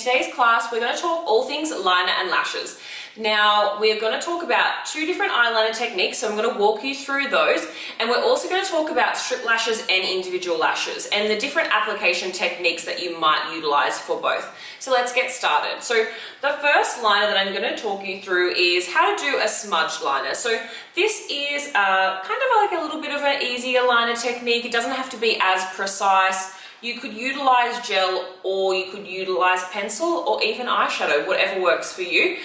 today's class we're going to talk all things liner and lashes. Now we're going to talk about two different eyeliner techniques, so I'm going to walk you through those, and we're also going to talk about strip lashes and individual lashes and the different application techniques that you might utilize for both. So let's get started. So the first liner that I'm going to talk you through is how to do a smudge liner. So this is kind of like a little bit of an easier liner technique. It doesn't have to be as precise. You could utilize gel, or you could utilize pencil, or even eyeshadow, whatever works for you.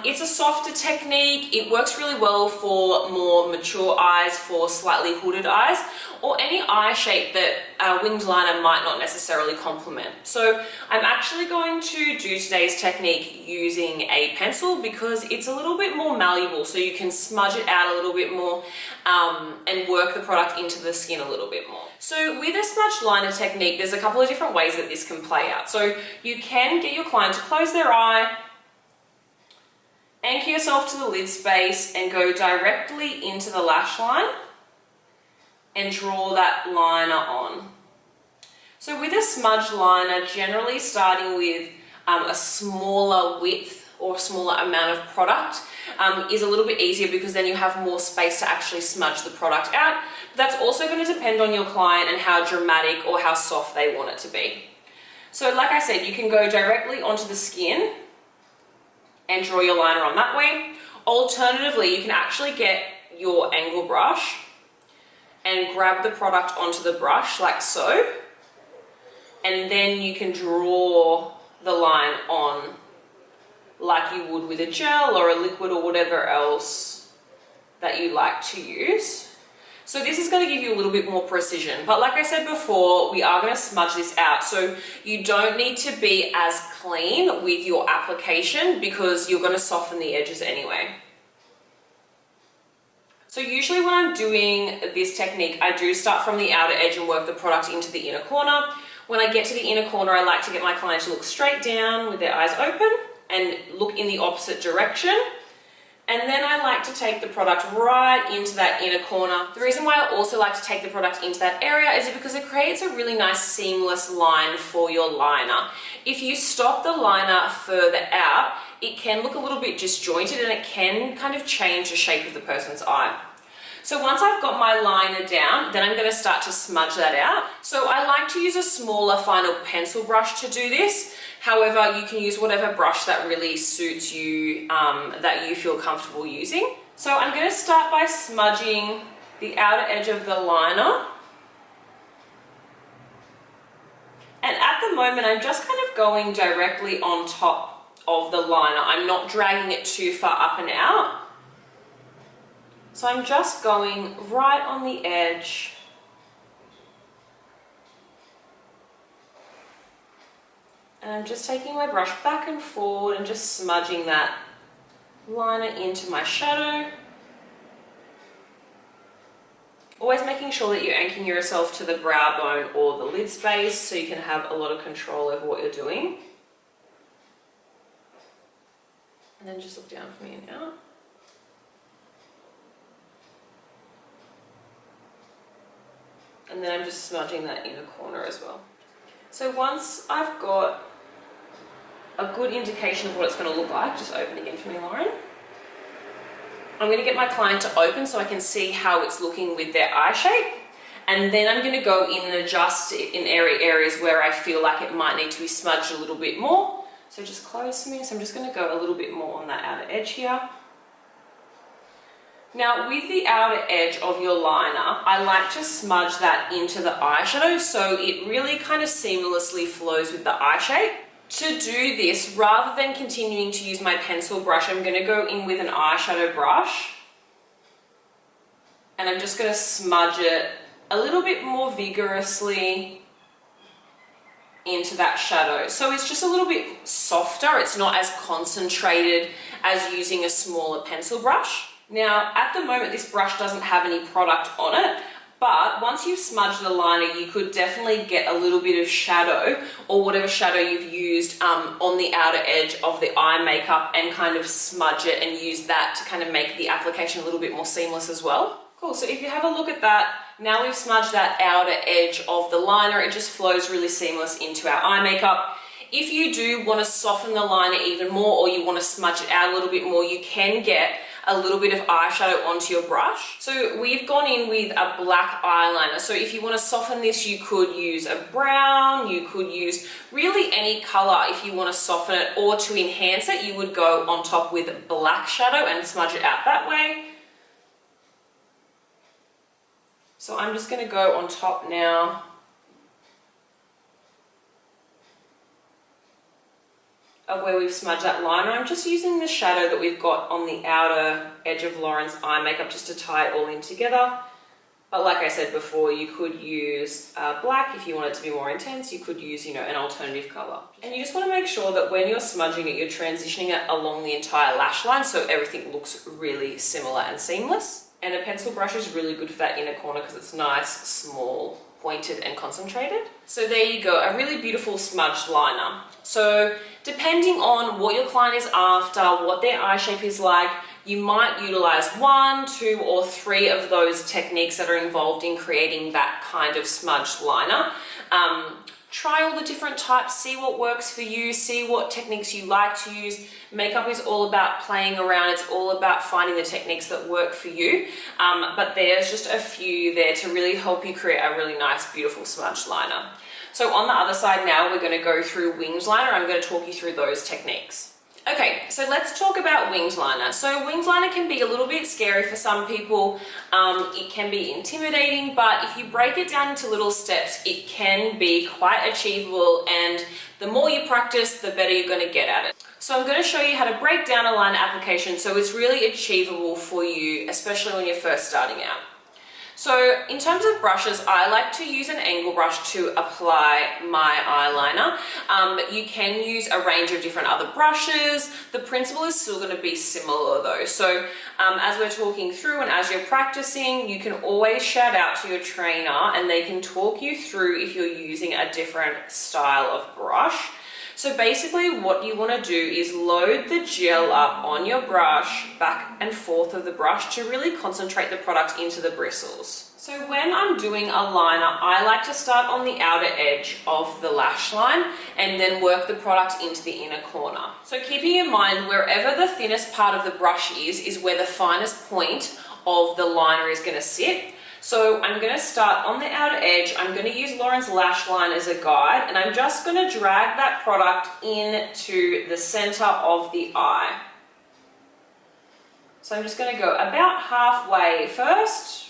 It's a softer technique. It works really well for more mature eyes, for slightly hooded eyes, or any eye shape that a winged liner might not necessarily complement. So I'm actually going to do today's technique using a pencil because it's a little bit more malleable, so you can smudge it out a little bit more and work the product into the skin a little bit more. So with a smudge liner technique, there's a couple of different ways that this can play out. So you can get your client to close their eye, anchor yourself to the lid space and go directly into the lash line and draw that liner on. So with a smudge liner, generally starting with a smaller width or smaller amount of product is a little bit easier because then you have more space to actually smudge the product out. But that's also going to depend on your client and how dramatic or how soft they want it to be. So like I said, you can go directly onto the skin and draw your liner on that way. Alternatively, you can actually get your angle brush and grab the product onto the brush like so, and then you can draw the line on like you would with a gel or a liquid or whatever else that you like to use. So this is going to give you a little bit more precision, but like I said before, we are going to smudge this out, so you don't need to be as clean with your application because you're going to soften the edges anyway. So usually when I'm doing this technique, I do start from the outer edge and work the product into the inner corner. When I get to the inner corner, I like to get my client to look straight down with their eyes open and look in the opposite direction. And then I like to take the product right into that inner corner. The reason why I also like to take the product into that area is because it creates a really nice seamless line for your liner. If you stop the liner further out, it can look a little bit disjointed and it can kind of change the shape of the person's eye. So once I've got my liner down, then I'm going to start to smudge that out. So I like to use a smaller final pencil brush to do this. However, you can use whatever brush that really suits you, that you feel comfortable using. So I'm going to start by smudging the outer edge of the liner. And at the moment, I'm just kind of going directly on top of the liner. I'm not dragging it too far up and out. So I'm just going right on the edge. And I'm just taking my brush back and forward and just smudging that liner into my shadow. Always making sure that you're anchoring yourself to the brow bone or the lid space so you can have a lot of control over what you're doing. And then just look down for me now. And then I'm just smudging that inner corner as well. So once I've got a good indication of what it's going to look like, just open again for me, Lauren. I'm going to get my client to open so I can see how it's looking with their eye shape. And then I'm going to go in and adjust it in areas where I feel like it might need to be smudged a little bit more. So just close for me. So I'm just going to go a little bit more on that outer edge here. Now with the outer edge of your liner, I like to smudge that into the eyeshadow so it really kind of seamlessly flows with the eye shape. To do this, rather than continuing to use my pencil brush, I'm going to go in with an eyeshadow brush and I'm just going to smudge it a little bit more vigorously into that shadow. So it's just a little bit softer, it's not as concentrated as using a smaller pencil brush. Now, at the moment, this brush doesn't have any product on it, but once you've smudged the liner, you could definitely get a little bit of shadow or whatever shadow you've used on the outer edge of the eye makeup and kind of smudge it and use that to kind of make the application a little bit more seamless as well. Cool, so if you have a look at that, now we've smudged that outer edge of the liner, it just flows really seamless into our eye makeup. If you do want to soften the liner even more, or you want to smudge it out a little bit more, you can get a little bit of eyeshadow onto your brush. So we've gone in with a black eyeliner. So if you want to soften this, you could use a brown, you could use really any color if you want to soften it, or to enhance it, you would go on top with black shadow and smudge it out that way. So I'm just going to go on top now of where we've smudged that liner. I'm just using the shadow that we've got on the outer edge of Lauren's eye makeup just to tie it all in together. But like I said before, you could use black if you want it to be more intense. You could use, an alternative color. And you just want to make sure that when you're smudging it, you're transitioning it along the entire lash line so everything looks really similar and seamless. And a pencil brush is really good for that inner corner because it's nice, small, pointed and concentrated. So there you go, a really beautiful smudged liner. So depending on what your client is after, what their eye shape is like, you might utilize 1, 2, or 3 of those techniques that are involved in creating that kind of smudged liner. Try all the different types, see what works for you, see what techniques you like to use. Makeup is all about playing around. It's all about finding the techniques that work for you. But there's just a few there to really help you create a really nice, beautiful smudged liner. So on the other side now, we're going to go through winged liner. I'm going to talk you through those techniques. Okay, so let's talk about winged liner. So winged liner can be a little bit scary for some people. It can be intimidating, but if you break it down into little steps, it can be quite achievable, and the more you practice, the better you're going to get at it. So I'm going to show you how to break down a liner application so it's really achievable for you, especially when you're first starting out. So in terms of brushes, I like to use an angle brush to apply my eyeliner. You can use a range of different other brushes. The principle is still going to be similar though. So as we're talking through and as you're practicing, you can always shout out to your trainer and they can talk you through if you're using a different style of brush. So basically what you want to do is load the gel up on your brush, back and forth of the brush, to really concentrate the product into the bristles. So when I'm doing a liner, I like to start on the outer edge of the lash line and then work the product into the inner corner. So keeping in mind, wherever the thinnest part of the brush is where the finest point of the liner is going to sit. So I'm going to start on the outer edge. I'm going to use Lauren's lash line as a guide, and I'm just going to drag that product into the center of the eye. So I'm just going to go about halfway first.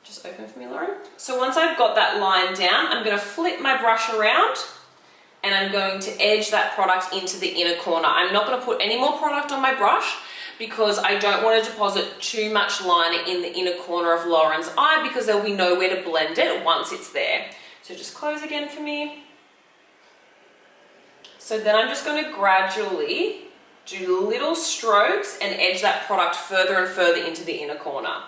Just open for me, Lauren. So once I've got that line down, I'm going to flip my brush around and I'm going to edge that product into the inner corner. I'm not going to put any more product on my brush because I don't want to deposit too much liner in the inner corner of Lauren's eye because there'll be nowhere to blend it once it's there. So just close again for me. So then I'm just going to gradually do little strokes and edge that product further and further into the inner corner.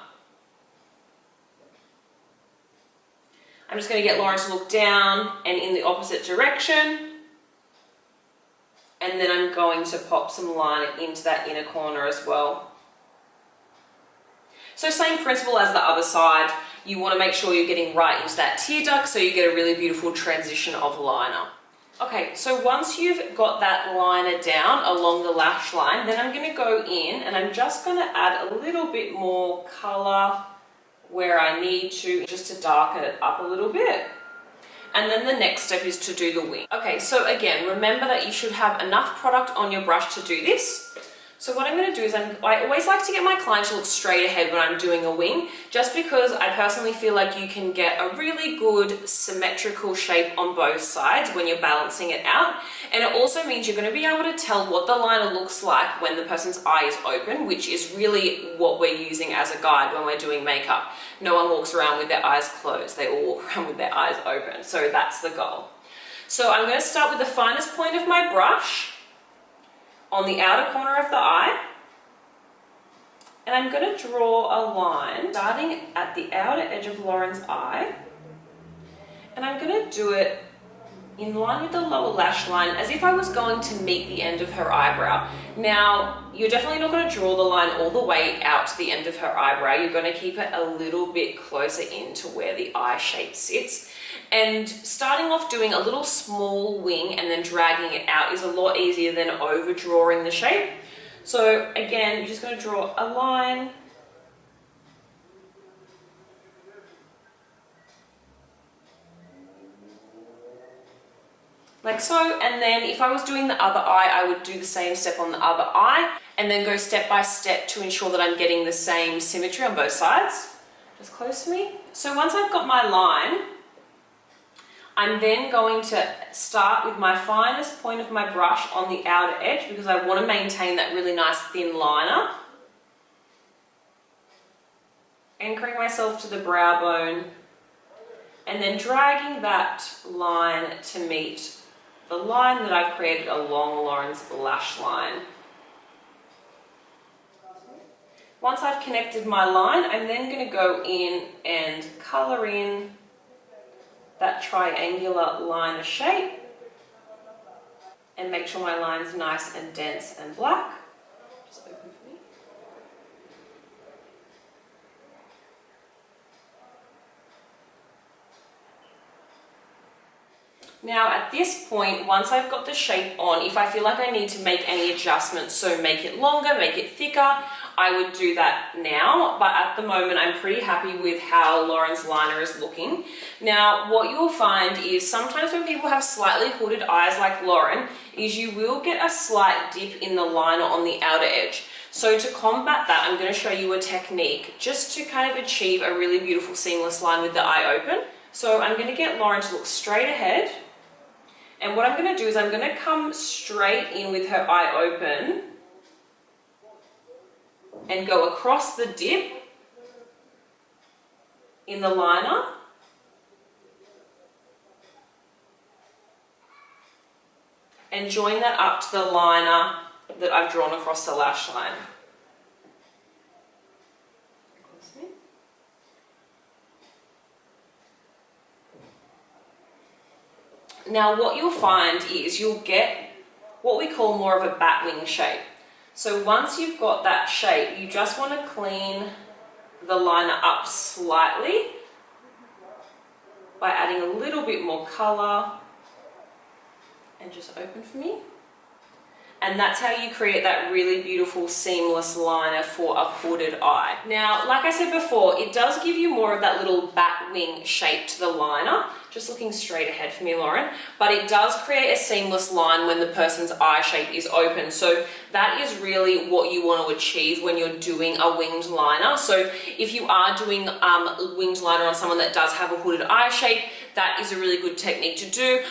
I'm just going to get Lauren to look down and in the opposite direction. And then I'm going to pop some liner into that inner corner as well. So same principle as the other side. You want to make sure you're getting right into that tear duct so you get a really beautiful transition of liner. Okay, so once you've got that liner down along the lash line, then I'm going to go in and I'm just going to add a little bit more color where I need to, just to darken it up a little bit. And then the next step is to do the wing. Okay, so again, remember that you should have enough product on your brush to do this. So what I'm going to do is I always like to get my client to look straight ahead when I'm doing a wing, just because I personally feel like you can get a really good symmetrical shape on both sides when you're balancing it out. And it also means you're going to be able to tell what the liner looks like when the person's eye is open, which is really what we're using as a guide when we're doing makeup. No one walks around with their eyes closed. They all walk around with their eyes open. So that's the goal. So I'm going to start with the finest point of my brush on the outer corner of the eye, and I'm going to draw a line starting at the outer edge of Lauren's eye, and I'm going to do it in line with the lower lash line, as if I was going to meet the end of her eyebrow. Now, you're definitely not going to draw the line all the way out to the end of her eyebrow. You're going to keep it a little bit closer in to where the eye shape sits. And starting off doing a little small wing and then dragging it out is a lot easier than overdrawing the shape. So again, you're just going to draw a line. Like so, and then if I was doing the other eye, I would do the same step on the other eye and then go step by step to ensure that I'm getting the same symmetry on both sides. Just close to me. So once I've got my line, I'm then going to start with my finest point of my brush on the outer edge because I want to maintain that really nice thin liner. Anchoring myself to the brow bone and then dragging that line to meet the line that I've created along Lauren's lash line. Once I've connected my line, I'm then going to go in and colour in that triangular liner shape and make sure my line's nice and dense and black. Just open for me. Now at this point, once I've got the shape on, if I feel like I need to make any adjustments, so make it longer, make it thicker, I would do that now, but at the moment I'm pretty happy with how Lauren's liner is looking. Now what you'll find is sometimes when people have slightly hooded eyes like Lauren, is you will get a slight dip in the liner on the outer edge. So to combat that, I'm going to show you a technique just to kind of achieve a really beautiful seamless line with the eye open. So I'm going to get Lauren to look straight ahead. And what I'm going to do is I'm going to come straight in with her eye open and go across the dip in the liner and join that up to the liner that I've drawn across the lash line. Now what you'll find is you'll get what we call more of a bat wing shape. So once you've got that shape, you just want to clean the liner up slightly by adding a little bit more colour and just open for me. And that's how you create that really beautiful seamless liner for a hooded eye. Now, like I said before, it does give you more of that little bat wing shape to the liner. Just looking straight ahead for me, Lauren. But it does create a seamless line when the person's eye shape is open. So that is really what you want to achieve when you're doing a winged liner. So if you are doing winged liner on someone that does have a hooded eye shape, that is a really good technique to do.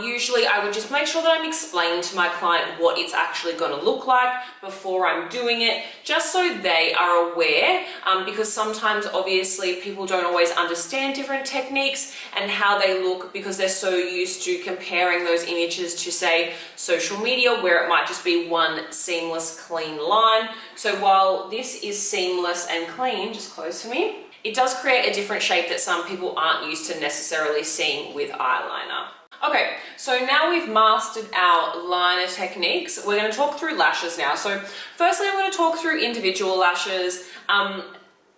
Usually I would just make sure that I'm explaining to my client what it's actually going to look like before I'm doing it, just so they are aware, because sometimes obviously people don't always understand different techniques and how they look because they're so used to comparing those images to, say, social media, where it might just be one seamless clean line. So while this is seamless and clean, just close for me, it does create a different shape that some people aren't used to necessarily seeing with eyeliner. Okay, so now we've mastered our liner techniques, we're going to talk through lashes now. So firstly, I'm going to talk through individual lashes.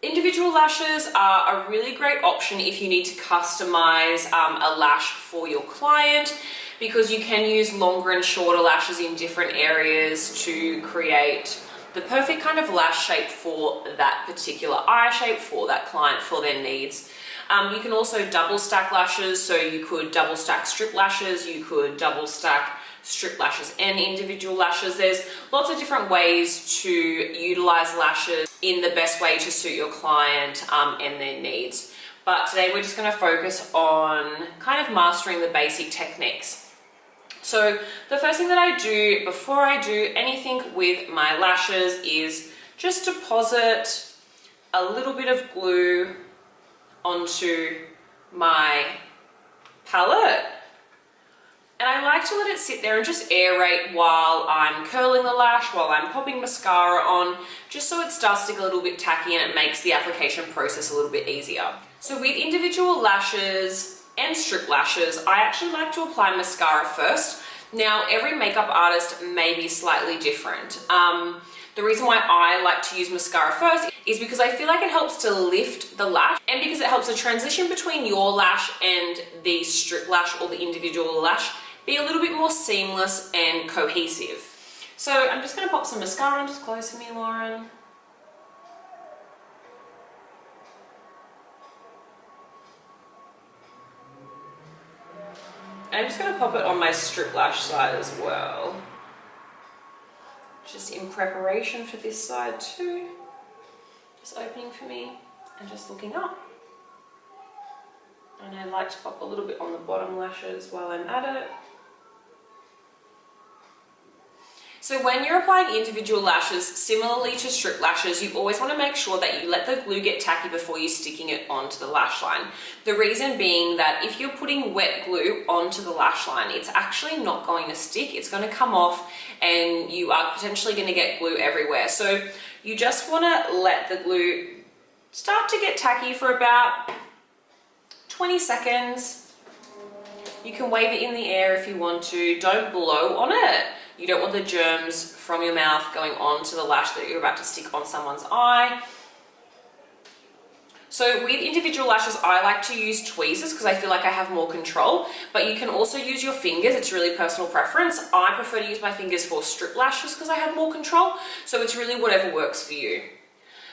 Individual lashes are a really great option if you need to customize a lash for your client, because you can use longer and shorter lashes in different areas to create the perfect kind of lash shape for that particular eye shape, for that client, for their needs. You can also double stack lashes, so you could double stack strip lashes, you could double stack strip lashes and individual lashes. There's lots of different ways to utilize lashes in the best way to suit your client and their needs. But today we're just going to focus on kind of mastering the basic techniques. So the first thing that I do before I do anything with my lashes is just deposit a little bit of glue onto my palette. And I like to let it sit there and just aerate while I'm curling the lash, while I'm popping mascara on, just so it starts to get a little bit tacky and it makes the application process a little bit easier. So with individual lashes, and strip lashes, I actually like to apply mascara first. Now, every makeup artist may be slightly different. The reason why I like to use mascara first is because I feel like it helps to lift the lash, and because it helps the transition between your lash and the strip lash or the individual lash be a little bit more seamless and cohesive. So I'm just going to pop some mascara on, just close for me, Lauren. And I'm just going to pop it on my strip lash side as well. Just in preparation for this side too. Just opening for me and just looking up. And I like to pop a little bit on the bottom lashes while I'm at it. So when you're applying individual lashes, similarly to strip lashes, you always want to make sure that you let the glue get tacky before you're sticking it onto the lash line. The reason being that if you're putting wet glue onto the lash line, it's actually not going to stick. It's going to come off and you are potentially going to get glue everywhere. So you just want to let the glue start to get tacky for about 20 seconds. You can wave it in the air if you want to. Don't blow on it. You don't want the germs from your mouth going onto the lash that you're about to stick on someone's eye. So with individual lashes, I like to use tweezers because I feel like I have more control, but you can also use your fingers. It's really personal preference. I prefer to use my fingers for strip lashes because I have more control. So it's really whatever works for you.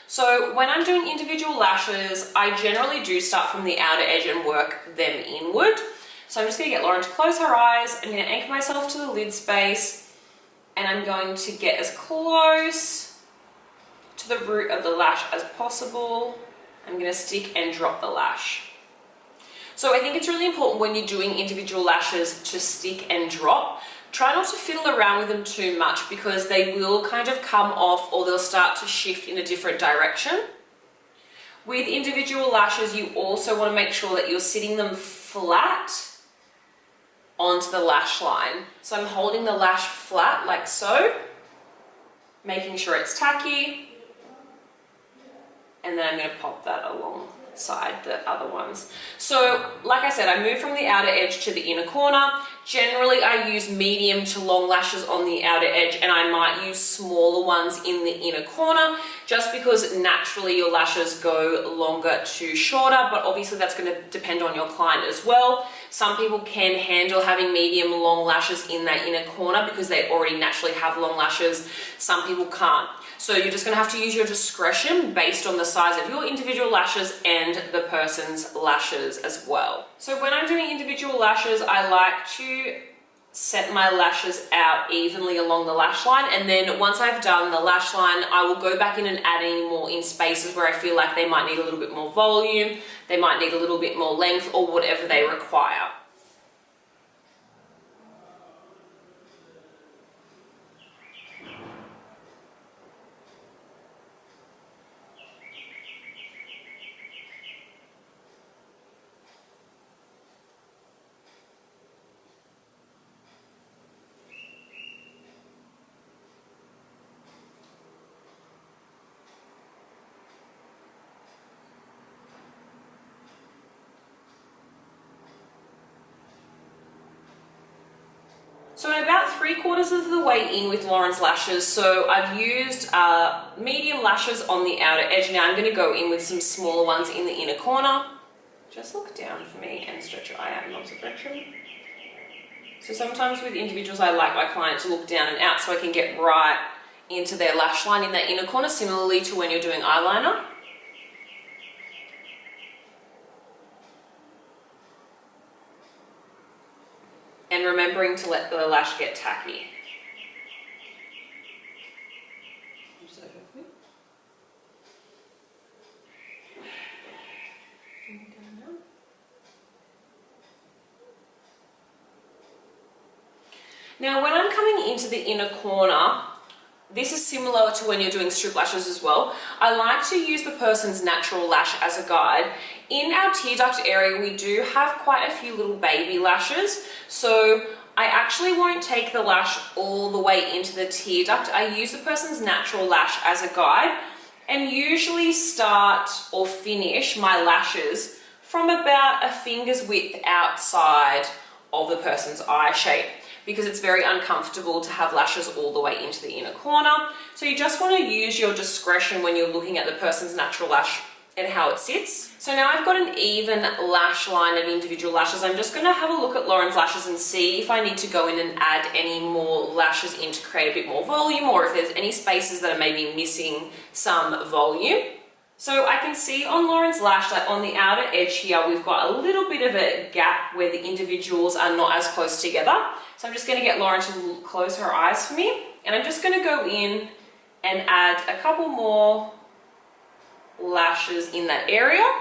So when I'm doing individual lashes, I generally do start from the outer edge and work them inward. So I'm just going to get Lauren to close her eyes. I'm going to anchor myself to the lid space. And I'm going to get as close to the root of the lash as possible. I'm going to stick and drop the lash. So I think it's really important when you're doing individual lashes to stick and drop. Try not to fiddle around with them too much because they will kind of come off or they'll start to shift in a different direction. With individual lashes, you also want to make sure that you're sitting them flat onto the lash line. So I'm holding the lash flat like so, making sure it's tacky, and then I'm going to pop that alongside the other ones. So like I said, I move from the outer edge to the inner corner. Generally I use medium to long lashes on the outer edge, and I might use smaller ones in the inner corner just because naturally your lashes go longer to shorter, but obviously that's going to depend on your client as well. Some people can handle having medium long lashes in that inner corner because they already naturally have long lashes. Some people can't. So you're just going to have to use your discretion based on the size of your individual lashes and the person's lashes as well. So when I'm doing individual lashes, I like to set my lashes out evenly along the lash line, and then once I've done the lash line, I will go back in and add any more in spaces where I feel like they might need a little bit more volume, they might need a little bit more length, or whatever they require. So I'm about 3/4 of the way in with Lauren's lashes. So I've used medium lashes on the outer edge. Now I'm going to go in with some smaller ones in the inner corner. Just look down for me and stretch your eye out in opposite direction. So sometimes with individuals, I like my client to look down and out so I can get right into their lash line in that inner corner, similarly to when you're doing eyeliner. And remembering to let the lash get tacky. Now when I'm coming into the inner corner, this is similar to when you're doing strip lashes as well. I like to use the person's natural lash as a guide. In our tear duct area, we do have quite a few little baby lashes. So I actually won't take the lash all the way into the tear duct. I use the person's natural lash as a guide and usually start or finish my lashes from about a finger's width outside of the person's eye shape, because it's very uncomfortable to have lashes all the way into the inner corner. So you just want to use your discretion when you're looking at the person's natural lash and how it sits. So now I've got an even lash line of individual lashes. I'm just going to have a look at Lauren's lashes and see if I need to go in and add any more lashes in to create a bit more volume, or if there's any spaces that are maybe missing some volume. So I can see on Lauren's lash that on the outer edge here, we've got a little bit of a gap where the individuals are not as close together. So I'm just going to get Lauren to close her eyes for me. And I'm just going to go in and add a couple more lashes in that area.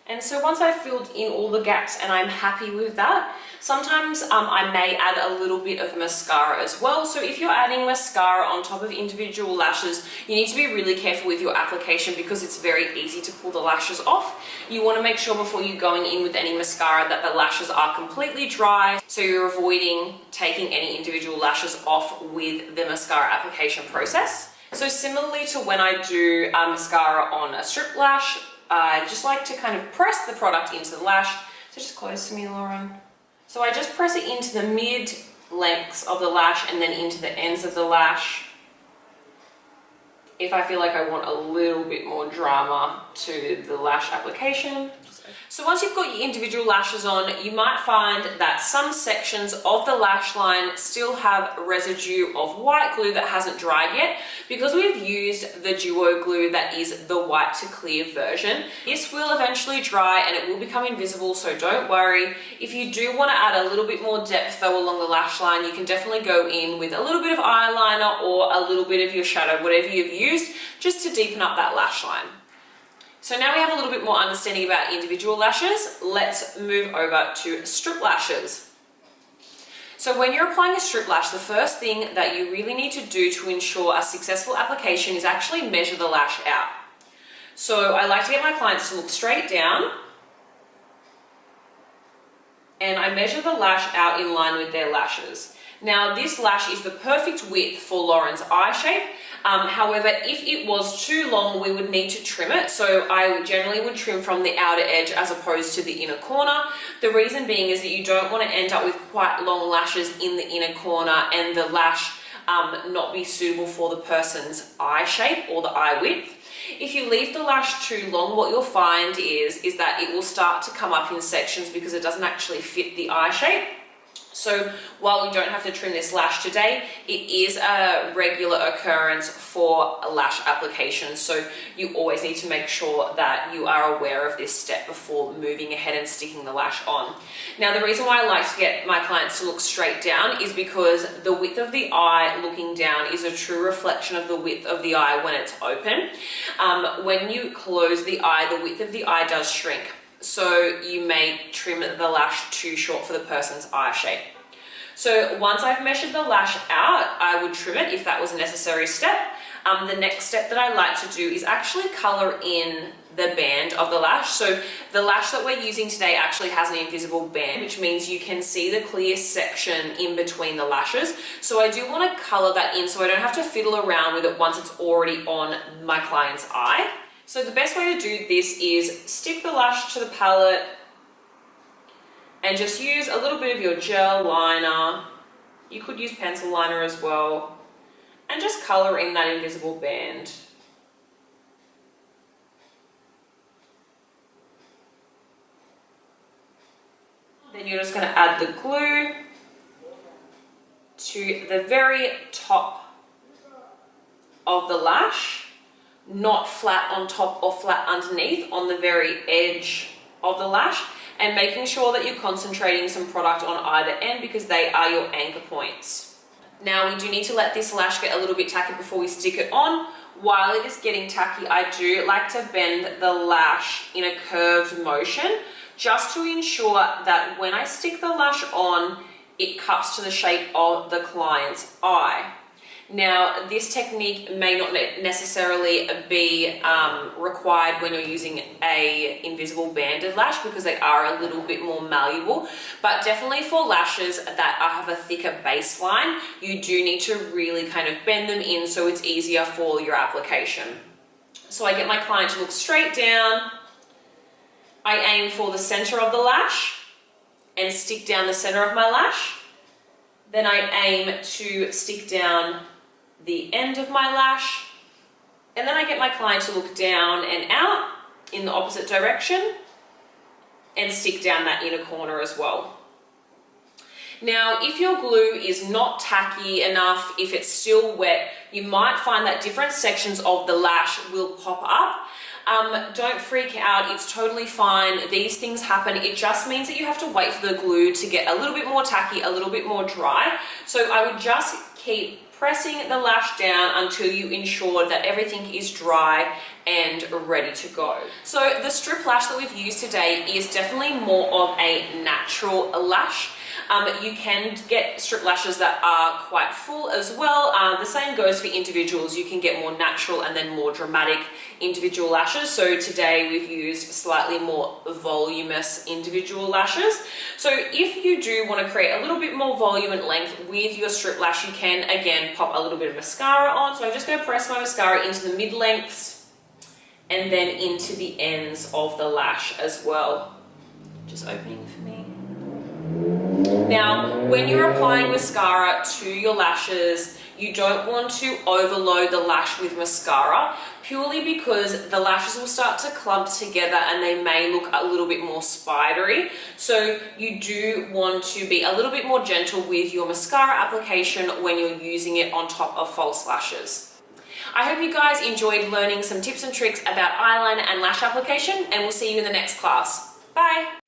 And so once I've filled in all the gaps and I'm happy with that, sometimes I may add a little bit of mascara as well. So if you're adding mascara on top of individual lashes, you need to be really careful with your application because it's very easy to pull the lashes off. You want to make sure before you're going in with any mascara that the lashes are completely dry, so you're avoiding taking any individual lashes off with the mascara application process. So similarly to when I do mascara on a strip lash, I just like to kind of press the product into the lash. So just close to me, Lauren. So I just press it into the mid lengths of the lash and then into the ends of the lash, if I feel like I want a little bit more drama to the lash application. So once you've got your individual lashes on, you might find that some sections of the lash line still have residue of white glue that hasn't dried yet. Because we've used the duo glue that is the white to clear version, this will eventually dry and it will become invisible, so don't worry. If you do want to add a little bit more depth though along the lash line, you can definitely go in with a little bit of eyeliner or a little bit of your shadow, whatever you've used, just to deepen up that lash line. So now we have a little bit more understanding about individual lashes. Let's move over to strip lashes. So when you're applying a strip lash, the first thing that you really need to do to ensure a successful application is actually measure the lash out. So I like to get my clients to look straight down, and I measure the lash out in line with their lashes. Now this lash is the perfect width for Lauren's eye shape. However, if it was too long, we would need to trim it. So I generally would trim from the outer edge as opposed to the inner corner. The reason being is that you don't want to end up with quite long lashes in the inner corner and the lash not be suitable for the person's eye shape or the eye width. If you leave the lash too long, what you'll find is that it will start to come up in sections because it doesn't actually fit the eye shape. So while we don't have to trim this lash today, it is a regular occurrence for a lash application. So you always need to make sure that you are aware of this step before moving ahead and sticking the lash on. Now, the reason why I like to get my clients to look straight down is because the width of the eye looking down is a true reflection of the width of the eye when it's open. When you close the eye, the width of the eye does shrink. So you may trim the lash too short for the person's eye shape. So once I've measured the lash out, I would trim it if that was a necessary step. The next step that I like to do is actually color in the band of the lash. So the lash that we're using today actually has an invisible band, which means you can see the clear section in between the lashes. So I do want to color that in so I don't have to fiddle around with it once it's already on my client's eye. So the best way to do this is stick the lash to the palette and just use a little bit of your gel liner. You could use pencil liner as well, and just color in that invisible band. Then you're just going to add the glue to the very top of the lash. Not flat on top or flat underneath, on the very edge of the lash, and making sure that you're concentrating some product on either end because they are your anchor points. Now we do need to let this lash get a little bit tacky before we stick it on. While it is getting tacky, I do like to bend the lash in a curved motion just to ensure that when I stick the lash on, it cups to the shape of the client's eye. Now, this technique may not necessarily be required when you're using a invisible banded lash because they are a little bit more malleable, but definitely for lashes that have a thicker baseline, you do need to really kind of bend them in so it's easier for your application. So I get my client to look straight down, I aim for the center of the lash and stick down the center of my lash. Then I aim to stick down the end of my lash, and then I get my client to look down and out in the opposite direction and stick down that inner corner as well. Now, if your glue is not tacky enough, if it's still wet, you might find that different sections of the lash will pop up. Don't freak out, it's totally fine. These things happen. It just means that you have to wait for the glue to get a little bit more tacky, a little bit more dry. So I would just keep pressing the lash down until you ensure that everything is dry and ready to go. So the strip lash that we've used today is definitely more of a natural lash. You can get strip lashes that are quite full as well. The same goes for individuals. You can get more natural and then more dramatic individual lashes. So today we've used slightly more voluminous individual lashes. So if you do want to create a little bit more volume and length with your strip lash, you can again pop a little bit of mascara on. So I'm just going to press my mascara into the mid-lengths and then into the ends of the lash as well. Just opening for me. Now, when you're applying mascara to your lashes, you don't want to overload the lash with mascara purely because the lashes will start to clump together and they may look a little bit more spidery. So you do want to be a little bit more gentle with your mascara application when you're using it on top of false lashes. I hope you guys enjoyed learning some tips and tricks about eyeliner and lash application, and we'll see you in the next class. Bye!